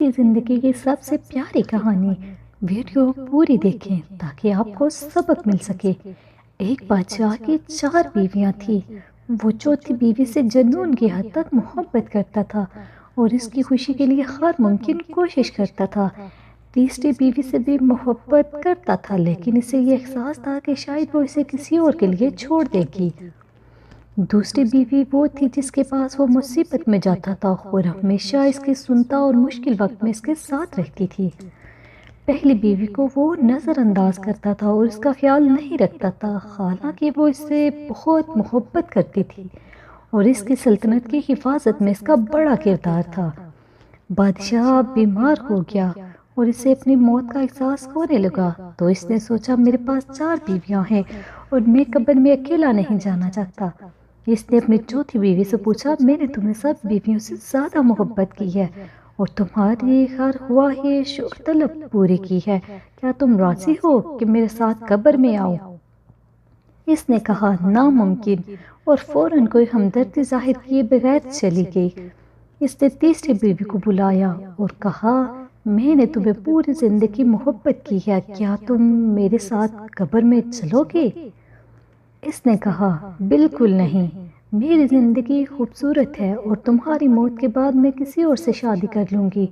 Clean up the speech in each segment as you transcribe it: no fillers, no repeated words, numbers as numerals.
کی زندگی کی سب سے پیاری کہانی ویڈیو پوری دیکھیں تاکہ آپ کو سبق مل سکے۔ ایک بادشاہ کی 4 بیویاں تھیں۔ وہ چوتھی بیوی سے جنون کی حد تک محبت کرتا تھا اور اس کی خوشی کے لیے ہر ممکن کوشش کرتا تھا۔ تیسری بیوی سے بھی محبت کرتا تھا لیکن اسے یہ احساس تھا کہ شاید وہ اسے کسی اور کے لیے چھوڑ دے گی۔ دوسری بیوی وہ تھی جس کے پاس وہ مصیبت میں جاتا تھا اور ہمیشہ اس کی سنتا اور مشکل وقت میں اس کے ساتھ رہتی تھی۔ پہلی بیوی کو وہ نظر انداز کرتا تھا اور اس کا خیال نہیں رکھتا تھا، حالانکہ وہ اس سے بہت محبت کرتی تھی اور اس کی سلطنت کی حفاظت میں اس کا بڑا کردار تھا۔ بادشاہ بیمار ہو گیا اور اسے اپنی موت کا احساس ہونے لگا، تو اس نے سوچا میرے پاس 4 بیویاں ہیں اور میں قبر میں اکیلا نہیں جانا چاہتا۔ اس نے اپنی چوتھی بیوی سے پوچھا میں نے تمہیں سب بیویوں سے زیادہ محبت کی ہے اور تمہاری ہر خواہش اور طلب پوری کی ہے، کیا تم راضی ہو کہ میرے ساتھ قبر میں آؤ؟ اس نے کہا ناممکن اور فوراً کوئی ہمدردی ظاہر کیے بغیر چلی گئی۔ اس نے تیسری بیوی کو بلایا اور کہا میں نے تمہیں پوری زندگی محبت کی ہے، کیا تم میرے ساتھ قبر میں چلو گے؟ اس نے کہا بالکل نہیں، میری زندگی خوبصورت ہے اور تمہاری موت کے بعد میں کسی اور سے شادی کر لوں گی۔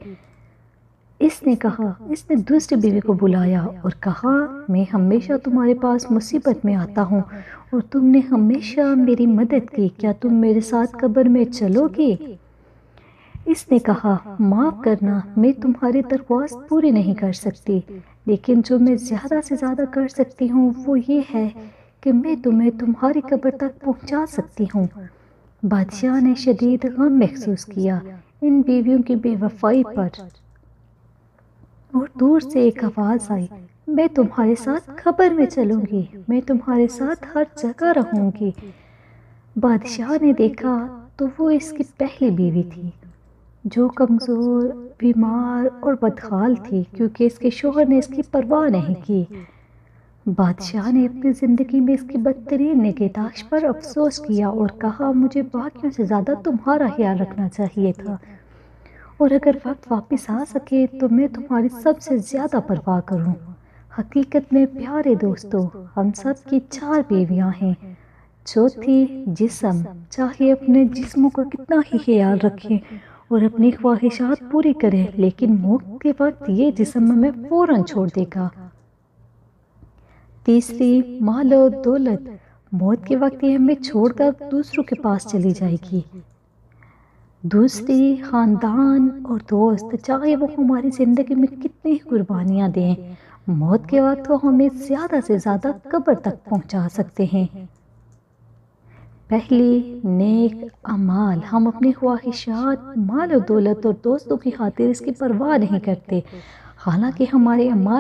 اس نے دوسری بیوی کو بلایا اور کہا میں ہمیشہ تمہارے پاس مصیبت میں آتا ہوں اور تم نے ہمیشہ میری مدد کی، کیا تم میرے ساتھ قبر میں چلو گے؟ اس نے کہا معاف کرنا، میں تمہاری درخواست پوری نہیں کر سکتی، لیکن جو میں زیادہ سے زیادہ کر سکتی ہوں وہ یہ ہے کہ میں تمہیں تمہاری قبر تک پہنچا سکتی ہوں۔ بادشاہ نے شدید غم محسوس کیا ان بیویوں کی بے وفائی پر اور دور سے ایک آواز آئی میں تمہارے ساتھ قبر میں چلوں گی، میں تمہارے ساتھ ہر جگہ رہوں گی۔ بادشاہ نے دیکھا تو وہ اس کی پہلی بیوی تھی جو کمزور، بیمار اور بدحال تھی کیونکہ اس کے شوہر نے اس کی پرواہ نہیں کی۔ بادشاہ نے اپنی زندگی میں اس کی بدترین نگہداشت پر افسوس کیا اور کہا مجھے باقیوں سے زیادہ تمہارا خیال رکھنا چاہیے تھا اور اگر وقت واپس آ سکے تو میں تمہاری سب سے زیادہ پرواہ کروں۔ حقیقت میں پیارے دوستو، ہم سب کی 4 بیویاں ہیں۔ چوتھی جسم، چاہے اپنے جسموں کا کتنا ہی خیال رکھیں اور اپنی خواہشات پوری کریں لیکن موت کے وقت یہ جسم ہمیں فوراً چھوڑ دے گا۔ تیسری مال و دولت، موت کے وقت یہ ہمیں چھوڑ کر دوسروں کے پاس چلی جائے گی۔ دوسری خاندان اور دوست، چاہے وہ ہماری زندگی میں کتنی قربانیاں دیں، موت کے وقت وہ ہمیں زیادہ سے زیادہ قبر تک پہنچا سکتے ہیں۔ پہلی نیک اعمال، ہم اپنی خواہشات، مال و دولت اور دوستوں کی خاطر اس کی پرواہ نہیں کرتے، حالانکہ ہمارے اعمال